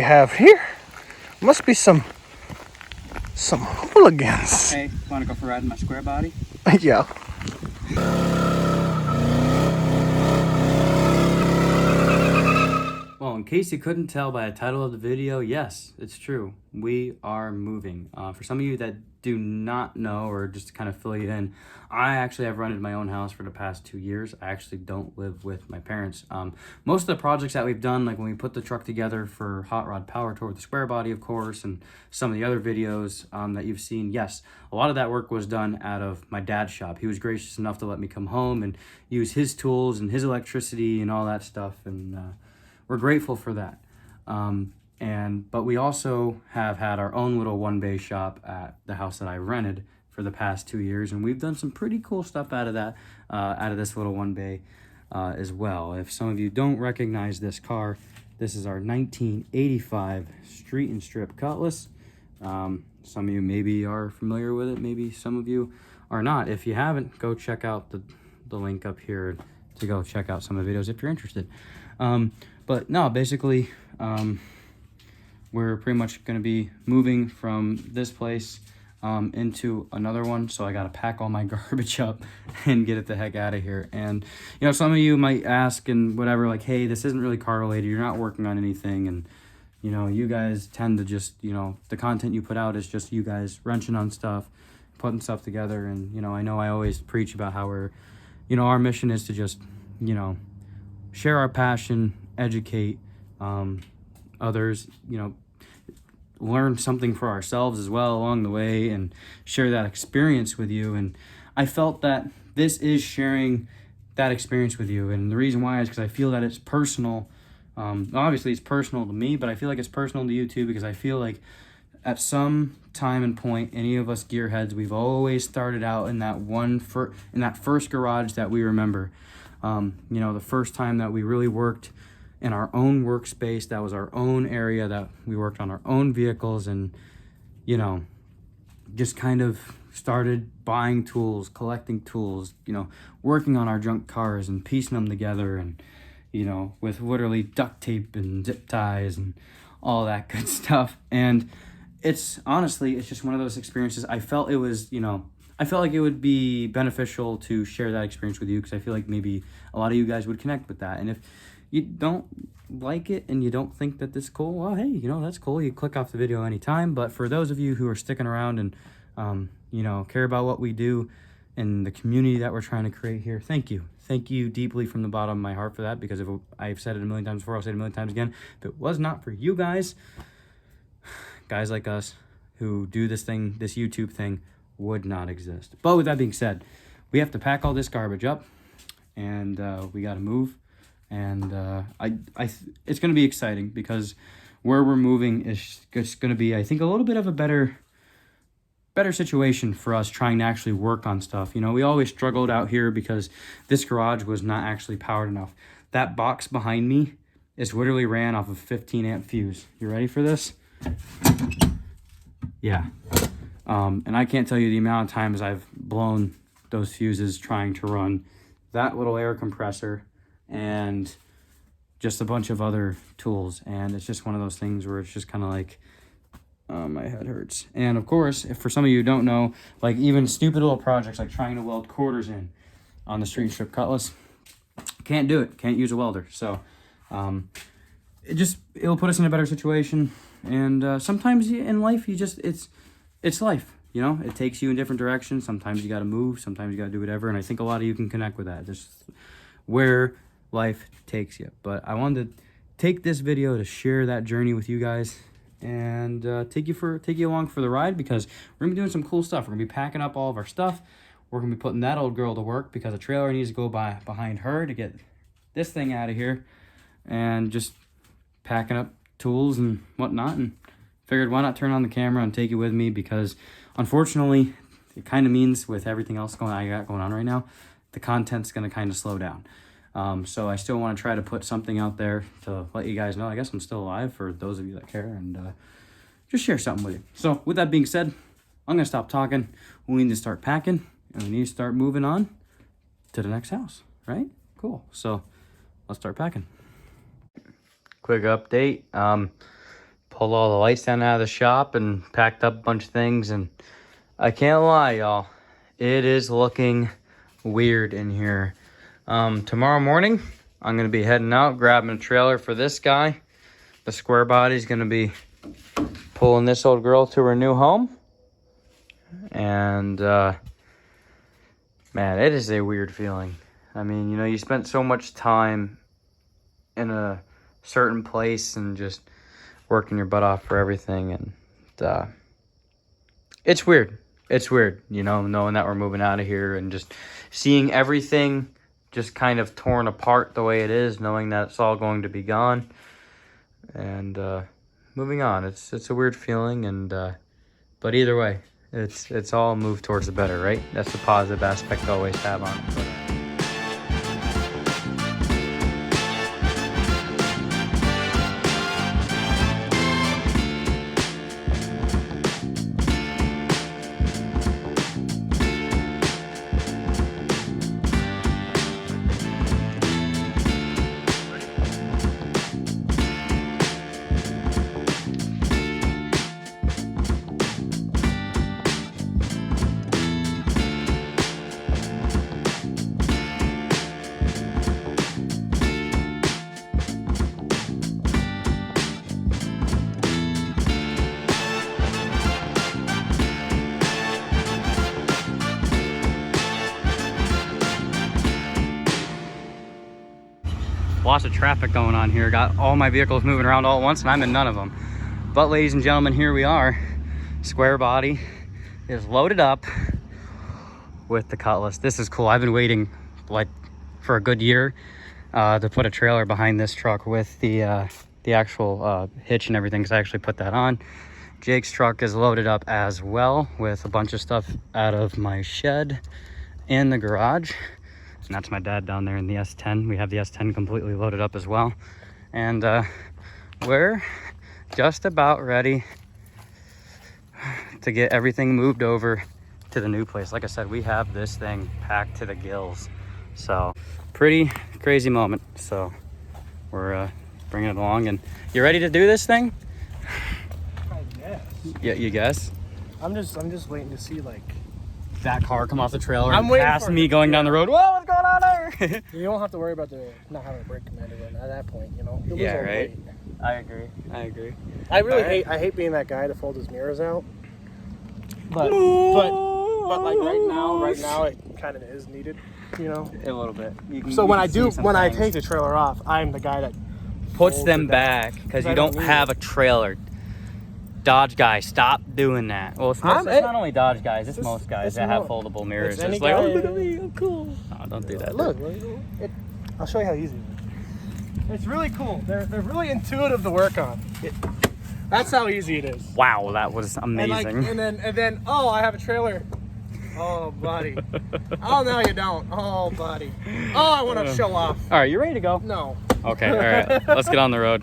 have here? Must be some hooligans. Hey, wanna go for a ride in my square body? Yeah. Well, in case you couldn't tell by the title of the video, yes, it's true. We are moving. For some of you that do not know, or just to kind of fill you in, I actually have rented my own house for the past 2 years. I actually don't live with my parents. Most of the projects that we've done, like when we put the truck together for Hot Rod Power Tour with the square body, of course, and some of the other videos that you've seen, yes, a lot of that work was done out of my dad's shop. He was gracious enough to let me come home and use his tools and his electricity and all that stuff, and we're grateful for that. But we also have had our own little one-bay shop at the house that I rented for the past 2 years, and we've done some pretty cool stuff out of that, out of this little one-bay as well. If some of you don't recognize this car, this is our 1985 Street and Strip Cutlass. Some of you maybe are familiar with it, maybe some of you are not. If you haven't, go check out the link up here to go check out some of the videos if you're interested. But no, basically, we're pretty much going to be moving from this place into another one. So I got to pack all my garbage up and get it the heck out of here. And, you know, some of you might ask and whatever, like, hey, this isn't really car related. You're not working on anything. And, you know, you guys tend to just, you know, the content you put out is just you guys wrenching on stuff, putting stuff together. And, you know I always preach about how we're, you know, our mission is to just, you know, share our passion, educate others, you know, learn something for ourselves as well along the way, and share that experience with you. And I felt that this is sharing that experience with you, and the reason why is because I feel that it's personal. Obviously it's personal to me, but I feel like it's personal to you too, because I feel like at some time and point, any of us gearheads, we've always started out in that first garage that we remember. You know, the first time that we really worked in our own workspace, that was our own area, that we worked on our own vehicles, and, you know, just kind of started buying tools, collecting tools, you know, working on our junk cars and piecing them together, and, you know, with literally duct tape and zip ties and all that good stuff. And it's honestly, it's just one of those experiences. I felt it was, you know, I felt like it would be beneficial to share that experience with you, because I feel like maybe a lot of you guys would connect with that. And if you don't like it and you don't think that this is cool, well, hey, you know, that's cool. You click off the video anytime. But for those of you who are sticking around and, you know, care about what we do and the community that we're trying to create here, thank you. Thank you deeply from the bottom of my heart for that, because if I've said it a million times before, I'll say it a million times again. If it was not for you guys like us who do this thing, this YouTube thing, would not exist. But with that being said, we have to pack all this garbage up, and we got to move. And it's going to be exciting, because where we're moving is just going to be, I think, a little bit of a better situation for us trying to actually work on stuff. You know, we always struggled out here because this garage was not actually powered enough. That box behind me is literally ran off a 15 amp fuse. You ready for this? Yeah. And I can't tell you the amount of times I've blown those fuses trying to run that little air compressor and just a bunch of other tools. And it's just one of those things where it's just kind of like, my head hurts. And of course, if for some of you who don't know, like even stupid little projects like trying to weld quarters in on the Street and Strip Cutlass, can't do it, can't use a welder. So it'll put us in a better situation. And sometimes in life, it's life, you know, it takes you in different directions. Sometimes you got to move, sometimes you got to do whatever. And I think a lot of you can connect with that, just where life takes you. But I wanted to take this video to share that journey with you guys, and take you along for the ride, because we're gonna be doing some cool stuff. We're gonna be packing up all of our stuff. We're gonna be putting that old girl to work, because a trailer needs to go behind her to get this thing out of here, and just packing up tools and whatnot. And figured, why not turn on the camera and take you with me, because unfortunately it kind of means with everything else I got going on right now, the content's gonna kind of slow down. So I still want to try to put something out there to let you guys know, I guess I'm still alive, for those of you that care, and just share something with you. So with that being said, I'm going to stop talking. We need to start packing, and we need to start moving on to the next house, right? Cool. So let's start packing. Quick update. pulled all the lights down out of the shop and packed up a bunch of things. And I can't lie, y'all, it is looking weird in here. Tomorrow morning, I'm going to be heading out, grabbing a trailer for this guy. The square body's going to be pulling this old girl to her new home. And, man, it is a weird feeling. I mean, you know, you spent so much time in a certain place and just working your butt off for everything. And it's weird. It's weird, you know, knowing that we're moving out of here and just seeing everything just kind of torn apart the way it is, knowing that it's all going to be gone. And moving on. It's a weird feeling, and but either way, it's all moved towards the better, right? That's the positive aspect to always have on it. Lots of traffic going on here. Got all my vehicles moving around all at once, and I'm in none of them. But ladies and gentlemen, here we are. Square body is loaded up with the Cutlass. This is cool. I've been waiting like for a good year to put a trailer behind this truck with the actual hitch and everything, because I actually put that on. Jake's truck is loaded up as well with a bunch of stuff out of my shed and the garage. And that's my dad down there in the S10. We have the S10 completely loaded up as well. And we're just about ready to get everything moved over to the new place. Like I said, we have this thing packed to the gills. So pretty crazy moment. So we're bringing it along. And you ready to do this thing? I guess. Yeah, you guess? I'm just waiting to see like that car come off the trailer I'm and waiting pass for me it. going down the road. Whoa, what's going on there? you don't have to worry about the not having a brake commander then at that point, you know. You'll lose Yeah, all the right. weight. I agree. I really Alright. hate being that guy to fold his mirrors out. But like right now it kind of is needed, you know. A little bit. So when I take the trailer off, I'm the guy that puts folds them it back because I you don't don't need have it. a trailer. Dodge guys, stop doing that. Well, it's not only Dodge guys, it's most guys it's that have mo- foldable mirrors. any It's like, guy- oh, look at me, I'm cool. Oh, don't do that. Look, I'll show you how easy it is. It's really cool. They're really intuitive to work on. That's how easy it is. Wow, that was amazing. And then oh, I have a trailer. Oh, buddy. Oh, no, you don't. Oh, buddy. Oh, I want to show off. All right, you ready to go? No. Okay, all right, let's get on the road.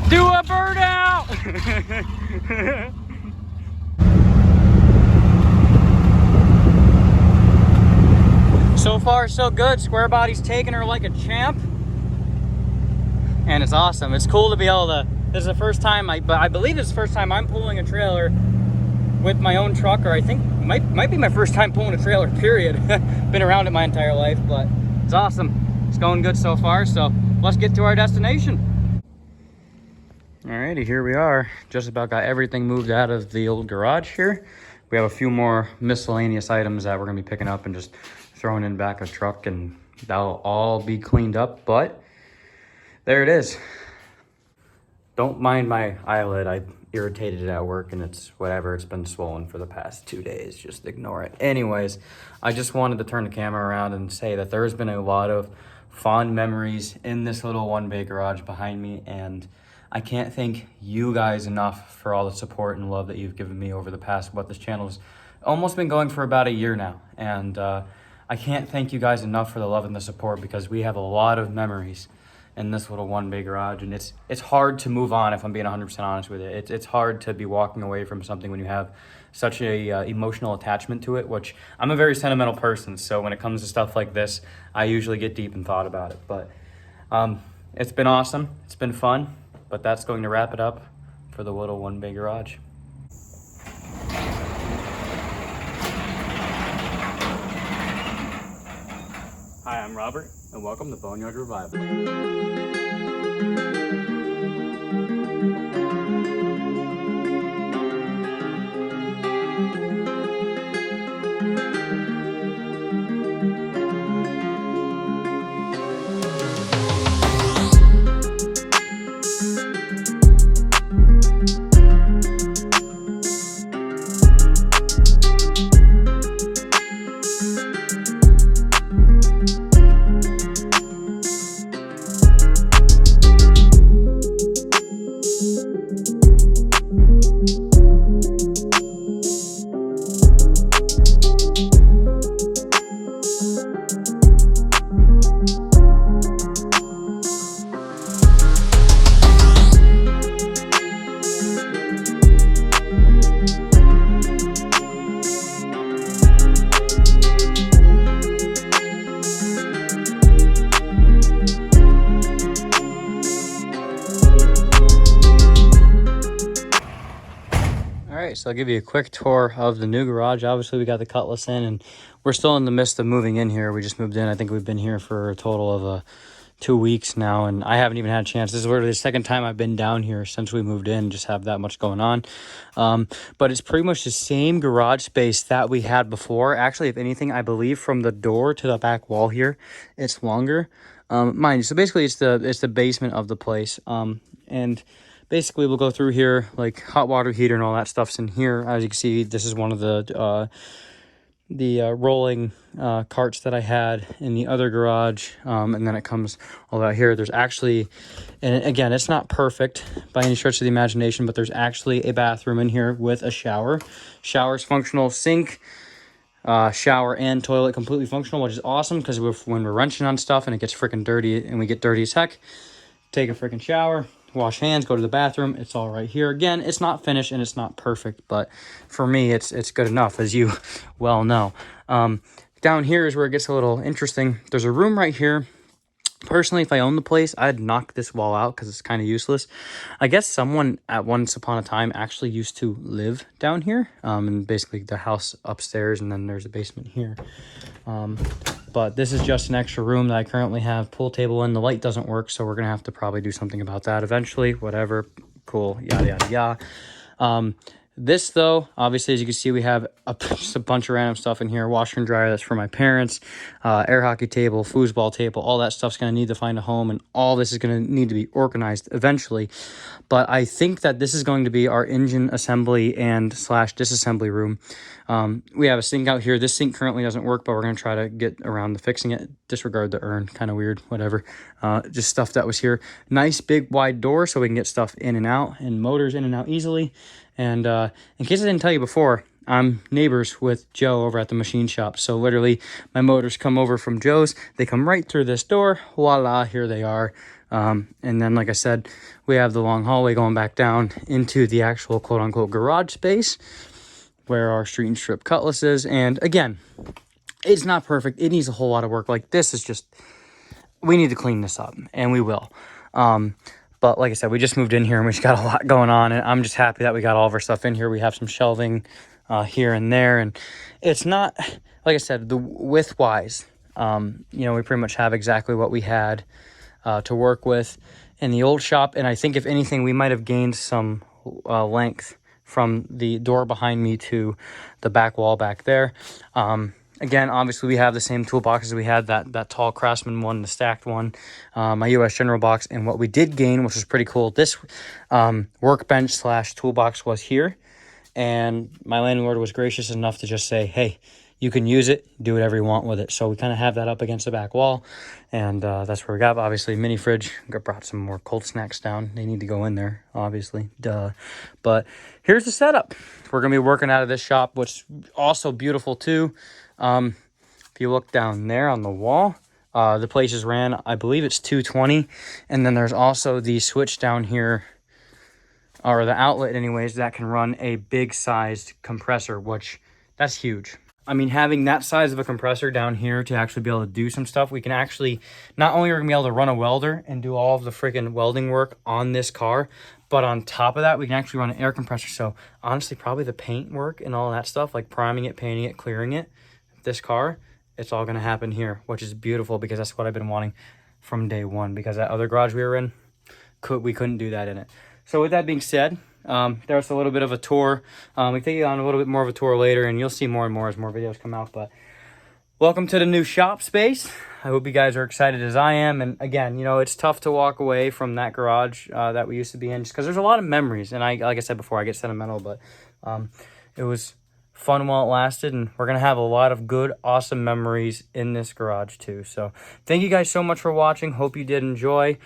Do a burnout! So far, so good. Square body's taking her like a champ. And it's awesome. It's cool to be able to, this is the first time, I believe it's the first time I'm pulling a trailer with my own truck, or I think might be my first time pulling a trailer, period. Been around it my entire life, but it's awesome. It's going good so far, so let's get to our destination. Alrighty, here we are. Just about got everything moved out of the old garage here. We have a few more miscellaneous items that we're gonna be picking up and just throwing in the back of the truck, and that'll all be cleaned up, but there it is. Don't mind my eyelid. I irritated it at work and it's whatever. It's been swollen for the past 2 days. Just ignore it. Anyways, I just wanted to turn the camera around and say that there's been a lot of fond memories in this little one bay garage behind me, and I can't thank you guys enough for all the support and love that you've given me over the past, what this channel has almost been going for about a year now. And I can't thank you guys enough for the love and the support, because we have a lot of memories in this little one bay garage, and it's hard to move on, if I'm being 100% honest with it. It's hard to be walking away from something when you have such a emotional attachment to it, which I'm a very sentimental person, so when it comes to stuff like this, I usually get deep in thought about it. But it's been awesome, it's been fun, but that's going to wrap it up for the little one bay garage. Hi, I'm Robert, and welcome to Boneyard Revival. So I'll give you a quick tour of the new garage. Obviously, we got the Cutlass in, and we're still in the midst of moving in here. We just moved in. I think we've been here for a total of 2 weeks now, and I haven't even had a chance. This is literally the second time I've been down here since we moved in, just have that much going on. But it's pretty much the same garage space that we had before. Actually, if anything, I believe from the door to the back wall here, it's longer. Mind you, so basically it's the basement of the place. And basically, we'll go through here, like hot water heater and all that stuff's in here. As you can see, this is one of the rolling carts that I had in the other garage. And then it comes all out here. There's actually, and again, it's not perfect by any stretch of the imagination, but there's actually a bathroom in here with a shower. Shower's functional, sink, shower and toilet completely functional, which is awesome, because when we're wrenching on stuff and it gets freaking dirty and we get dirty as heck, take a freaking shower, wash hands, go to the bathroom. It's all right here. Again, it's not finished and it's not perfect, but for me, it's good enough, as you well know. Down here is where it gets a little interesting. There's a room right here. Personally, if I owned the place, I'd knock this wall out because it's kind of useless. I guess someone at once upon a time actually used to live down here, and basically the house upstairs, and then there's a basement here. But this is just an extra room that I currently have pool table in. The light doesn't work, so we're gonna have to probably do something about that eventually. Whatever, cool, yada yada yada. This, though, obviously, as you can see, we have just a bunch of random stuff in here. Washer and dryer, that's for my parents. Air hockey table, foosball table, all that stuff's going to need to find a home, and all this is going to need to be organized eventually. But I think that this is going to be our engine assembly and / disassembly room. We have a sink out here. This sink currently doesn't work, but we're going to try to get around to fixing it. Disregard the urn, kind of weird, whatever. Just stuff that was here. Nice, big, wide door so we can get stuff in and out, and motors in and out easily. And in case I didn't tell you before, I'm neighbors with Joe over at the machine shop. So literally, my motors come over from Joe's. They come right through this door. Voila, here they are. And then, like I said, we have the long hallway going back down into the actual quote-unquote garage space where our street and strip Cutlass is. And again, it's not perfect. It needs a whole lot of work. Like, this is just, we need to clean this up, and we will. But like I said, we just moved in here and we just got a lot going on, and I'm just happy that we got all of our stuff in here. We have some shelving here and there, and it's not, like I said, the width-wise, you know, we pretty much have exactly what we had to work with in the old shop. And I think if anything, we might have gained some length from the door behind me to the back wall back there. Again, obviously, we have the same toolboxes we had, that tall Craftsman one, the stacked one, my US General box. And what we did gain, which was pretty cool, this workbench / toolbox was here. And my landlord was gracious enough to just say, hey, you can use it, do whatever you want with it. So we kind of have that up against the back wall, and that's where we got, obviously, mini fridge. Brought some more cold snacks down. They need to go in there, obviously, duh. But here's the setup. We're gonna be working out of this shop, which is also beautiful too. If you look down there on the wall, the place is ran, I believe it's 220, and then there's also the switch down here, or the outlet anyways, that can run a big sized compressor, which that's huge. I mean, having that size of a compressor down here to actually be able to do some stuff, we can actually, not only are we gonna be able to run a welder and do all of the freaking welding work on this car, but on top of that, we can actually run an air compressor. So honestly, probably the paint work and all that stuff, like priming it, painting it, clearing it, this car, it's all gonna happen here, which is beautiful because that's what I've been wanting from day one, because that other garage we were in, we couldn't do that in it. So with that being said, there's a little bit of a tour. We take you on a little bit more of a tour later, and you'll see more and more as more videos come out. But welcome to the new shop space. I hope you guys are excited as I am. And again, you know, it's tough to walk away from that garage that we used to be in, just because there's a lot of memories. And like I said before, I get sentimental, but it was fun while it lasted, and we're gonna have a lot of good, awesome memories in this garage too. So thank you guys so much for watching. Hope you did enjoy.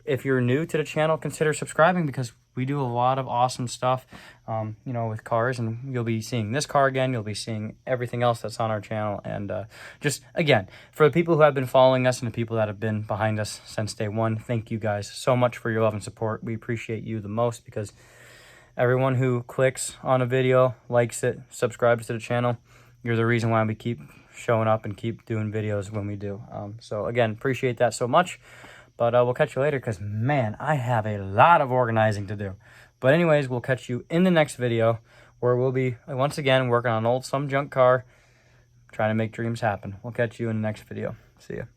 If you're new to the channel, consider subscribing, because we do a lot of awesome stuff, you know, with cars, and you'll be seeing this car again. You'll be seeing everything else that's on our channel. And just again, for the people who have been following us and the people that have been behind us since day one, thank you guys so much for your love and support. We appreciate you the most, because everyone who clicks on a video, likes it, subscribes to the channel, you're the reason why we keep showing up and keep doing videos when we do. So again, appreciate that so much. But we'll catch you later, because, man, I have a lot of organizing to do. But anyways, we'll catch you in the next video, where we'll be, once again, working on an old some junk car, trying to make dreams happen. We'll catch you in the next video. See ya.